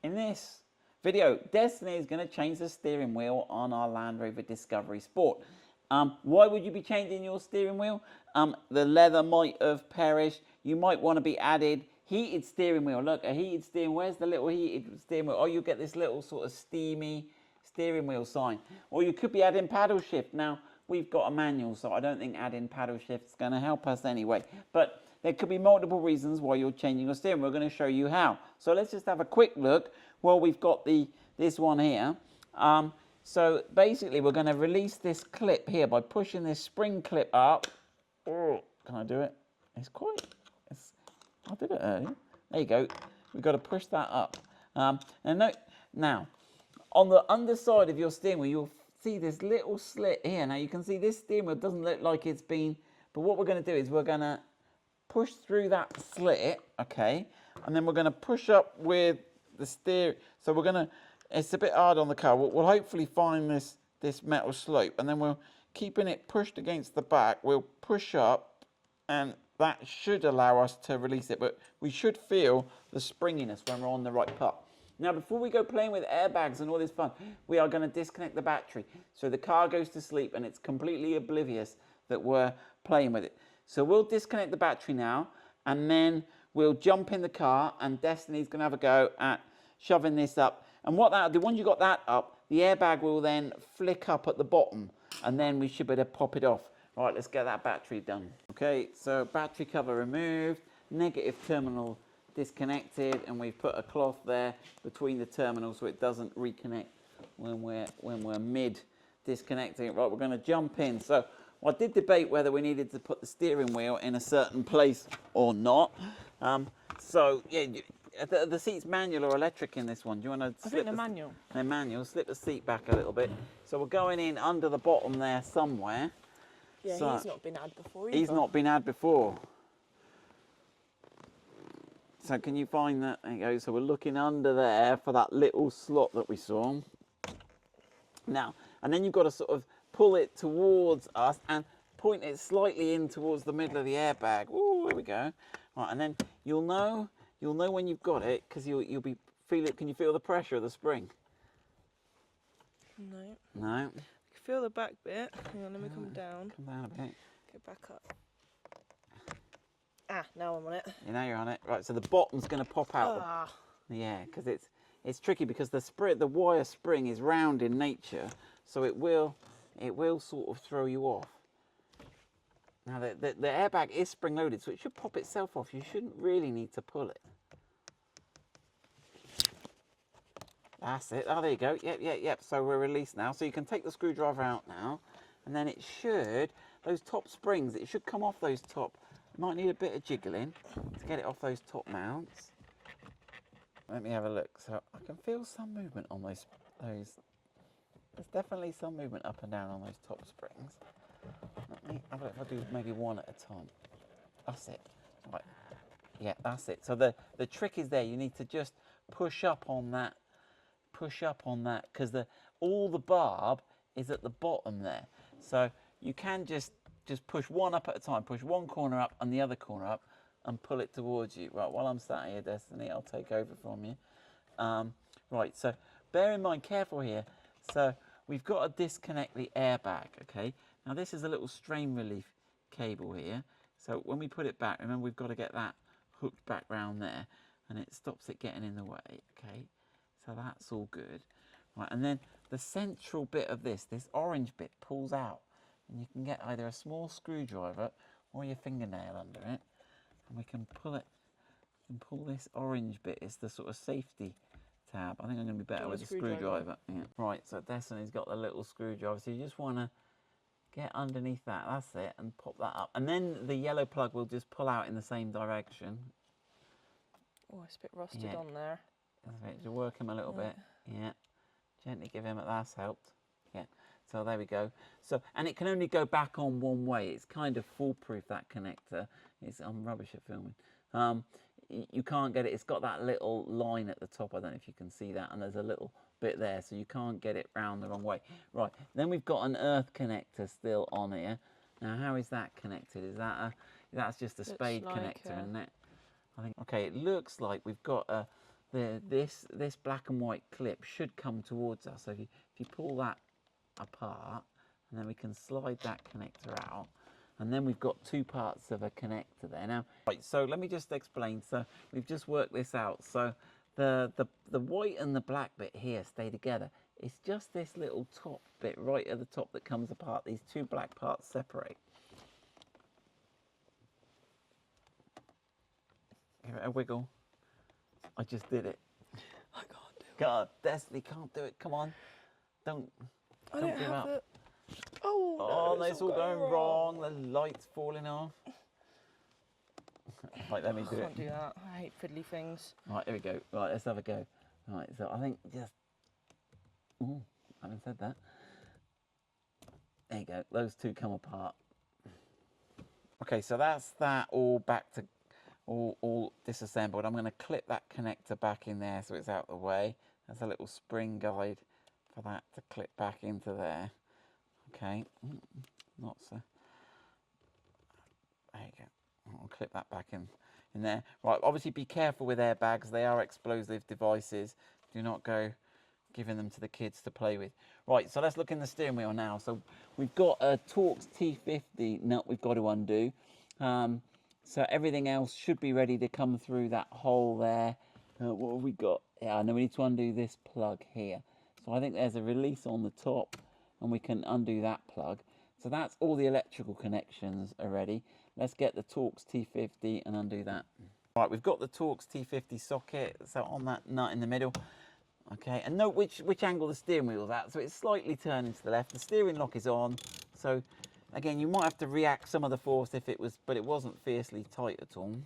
In this video, Destiny is going to change the steering wheel on our Land Rover Discovery Sport. Why would you be changing your steering wheel? The leather might have perished. You might want to be added heated steering wheel. Look, a heated steering. Where's the little heated steering wheel? Oh, you get this little sort of steamy steering wheel sign. Or you could be adding paddle shift. Now, we've got a manual, so I don't think adding paddle shift is going to help us anyway. But there could be multiple reasons why you're changing your steering. We're going to show you how. So let's just have a quick look. Well, we've got this one here. So basically, we're going to release this clip here by pushing this spring clip up. Oh, can I do it? I did it earlier. There you go. We've got to push that up. Now, on the underside of your steering wheel, you'll see this little slit here. Now, you can see this steering wheel doesn't look like it's been... But what we're going to do is we're going to push through that slit, okay? And then we're going to push up with the steer. So we're going to... It's a bit hard on the car. We'll hopefully find this metal slope. And then we'll, keeping it pushed against the back, we'll push up, and that should allow us to release it. But we should feel the springiness when we're on the right part. Now, before we go playing with airbags and all this fun, we are going to disconnect the battery. So the car goes to sleep and it's completely oblivious that we're playing with it. So we'll disconnect the battery now, and then we'll jump in the car, and Destiny's going to have a go at shoving this up. And what that'll do, once you got that up, the airbag will then flick up at the bottom, and then we should be able to pop it off. Right, let's get that battery done. Okay, so battery cover removed, negative terminal disconnected, and we've put a cloth there between the terminals so it doesn't reconnect when we're mid disconnecting. Right, we're going to jump in. So I did debate whether we needed to put the steering wheel in a certain place or not. So yeah, the seat's manual or electric in this one. Do you want to? I think the manual. The manual. Slip the seat back a little bit. So we're going in under the bottom there somewhere. Yeah, so he's not been had before either. He's not been had before. So can you find that? There you go. So we're looking under there for that little slot that we saw. Now, and then you've got to sort of pull it towards us and point it slightly in towards the middle of the airbag. Ooh, there we go. Right, and then you'll know when you've got it, because you'll be feel it. Can you feel the pressure of the spring? No. No. I can feel the back bit. Hang on, let me come down. Come down a bit. Go back up. Ah, now I'm on it. You know you're on it. Right, so the bottom's going to pop out. Ah. Yeah, because it's tricky because the wire spring is round in nature, so it will sort of throw you off. Now the airbag is spring loaded, so it should pop itself off. You shouldn't really need to pull it. That's it. Oh, there you go. Yep. So we're released now. So you can take the screwdriver out now, and then it should, those top springs, it should come off those top. You might need a bit of jiggling to get it off those top mounts. Let me have a look. So I can feel some movement on those. There's definitely some movement up and down on those top springs. Let me have a look if I do maybe one at a time. That's it. Right. Yeah, that's it. So the trick is there. You need to just push up on that. Push up on that, because all the barb is at the bottom there. So you can just push one up at a time. Push one corner up and the other corner up, and pull it towards you. Right, while I'm sat here, Destiny, I'll take over from you. Right, so bear in mind, careful here. So we've got to disconnect the airbag, okay? Now this is a little strain relief cable here. So when we put it back, remember we've got to get that hooked back round there, and it stops it getting in the way, okay? So that's all good. Right, and then the central bit of this orange bit pulls out, and you can get either a small screwdriver or your fingernail under it, and we can pull it. We can pull this orange bit. It's the sort of safety tab. I think I'm going to be better with a screwdriver. Yeah. Right, so Destiny's got the little screwdriver. So you just want to get underneath that. That's it, and pop that up. And then the yellow plug will just pull out in the same direction. Oh, it's a bit rusted on there. To work him a little bit, yeah. Gently give him that's helped. Yeah. So there we go. So, and it can only go back on one way. It's kind of foolproof, that connector. I'm rubbish at filming. You can't get it. It's got that little line at the top. I don't know if you can see that, and there's a little bit there, so you can't get it round the wrong way. Right. Then we've got an earth connector still on here. Now, how is that connected? That's just a spade connector, isn't it? I think. Okay. It looks like we've got a this black and white clip should come towards us. So if you pull that apart, and then we can slide that connector out, and then we've got two parts of a connector there. Now, right, so let me just explain. So we've just worked this out. So the white and the black bit here stay together. It's just this little top bit right at the top that comes apart. These two black parts separate. Give it a wiggle. I just did it. I can't do it. God, Destiny can't do it. Come on. Don't give have up. it. Oh, no, it's all going wrong. The light's falling off. Right, let me do I it. can't do that. I hate fiddly things. Right, here we go. Right, let's have a go. Right, so I think just... Oh, I haven't said that. There you go. Those two come apart. Okay, so that's that all back to... All disassembled. I'm going to clip that connector back in there so it's out of the way. There's a little spring guide for that to clip back into there. Okay, not so. There you go. I'll clip that back in there. Right, obviously be careful with airbags. They are explosive devices. Do not go giving them to the kids to play with. Right, so let's look in the steering wheel now. So we've got a Torx T50 nut we've got to undo. So everything else should be ready to come through that hole there. What have we got? Yeah, I know we need to undo this plug here. So I think there's a release on the top, and we can undo that plug. So that's all the electrical connections are ready. Let's get the Torx T50 and undo that. Right, we've got the Torx T50 socket, so on that nut in the middle. Okay, and note which angle the steering wheel's at. So it's slightly turning to the left. The steering lock is on. So again, you might have to react some of the force if it was, but it wasn't fiercely tight at all.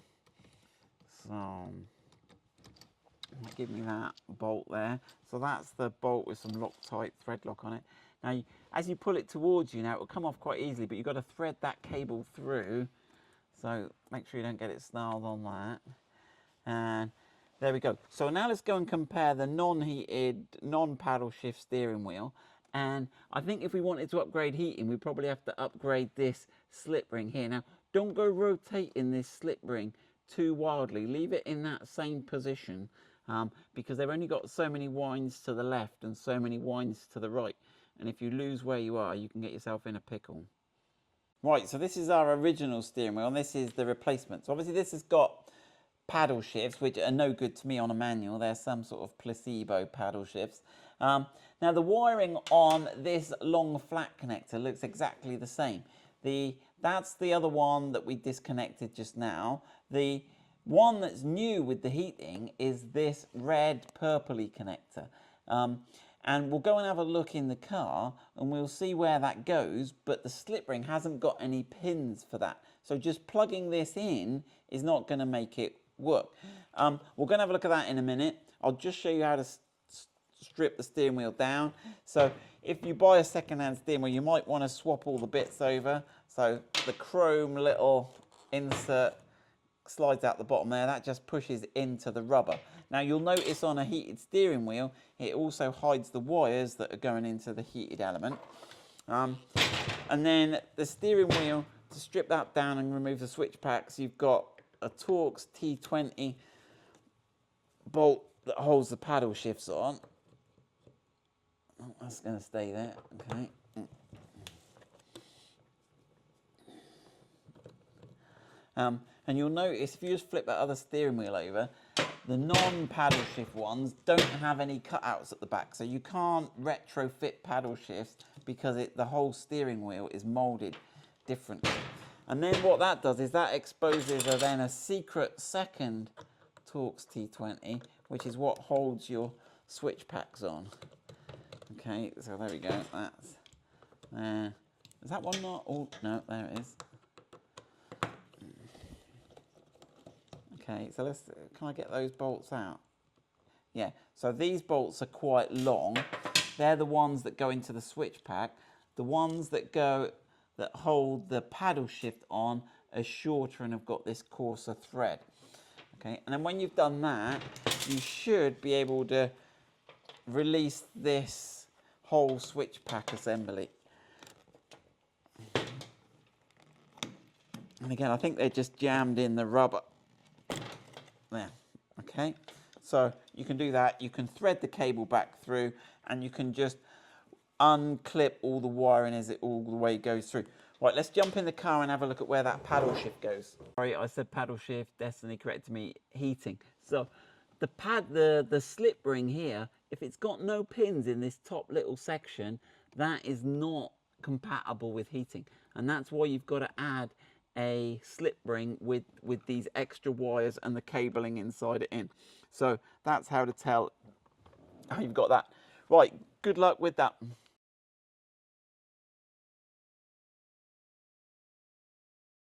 So give me that bolt there. So that's the bolt with some Loctite thread lock on it. Now, as you pull it towards you now, it will come off quite easily, but you've got to thread that cable through. So make sure you don't get it snarled on that. And there we go. So now let's go and compare the non-heated, non-paddle shift steering wheel. And I think if we wanted to upgrade heating, we probably have to upgrade this slip ring here. Now, don't go rotating this slip ring too wildly. Leave it in that same position because they've only got so many winds to the left and so many winds to the right. And if you lose where you are, you can get yourself in a pickle. Right, so this is our original steering wheel, and this is the replacement. So obviously this has got paddle shifts, which are no good to me on a manual. They're some sort of placebo paddle shifts. Now the wiring on this long flat connector looks exactly the same. That's the other one that we disconnected just now. The one that's new with the heating is this red purpley connector. And we'll go and have a look in the car and we'll see where that goes, but the slip ring hasn't got any pins for that. So just plugging this in is not going to make it work. We're going to have a look at that in a minute. I'll just show you how to strip the steering wheel down. So if you buy a second-hand steering wheel, you might want to swap all the bits over. So the chrome little insert slides out the bottom there, that just pushes into the rubber. Now you'll notice on a heated steering wheel, it also hides the wires that are going into the heated element. And then the steering wheel, to strip that down and remove the switch packs, you've got a Torx T20 bolt that holds the paddle shifts on. Oh, that's going to stay there, okay. And you'll notice if you just flip that other steering wheel over, the non-paddle shift ones don't have any cutouts at the back, so you can't retrofit paddle shifts because the whole steering wheel is molded differently. And then what that does is that exposes then a secret second Torx T20, which is what holds your switch packs on. Okay, so there we go. That's there. Is that one not? Oh no, there it is. Okay, so can I get those bolts out? Yeah, so these bolts are quite long. They're the ones that go into the switch pack. The ones that hold the paddle shift on are shorter and have got this coarser thread. Okay, and then when you've done that, you should be able to release this whole switch pack assembly. And again, I think they're just jammed in the rubber. There, okay. So you can do that. You can thread the cable back through, and you can just unclip all the wiring as it all the way goes through. Right, let's jump in the car and have a look at where that paddle shift goes. Sorry, I said paddle shift. Destiny corrected me. Heating. So the slip ring here, if it's got no pins in this top little section, that is not compatible with heating, and that's why you've got to add a slip ring with these extra wires and the cabling inside it in. So that's how to tell how you've got that. Right, good luck with that.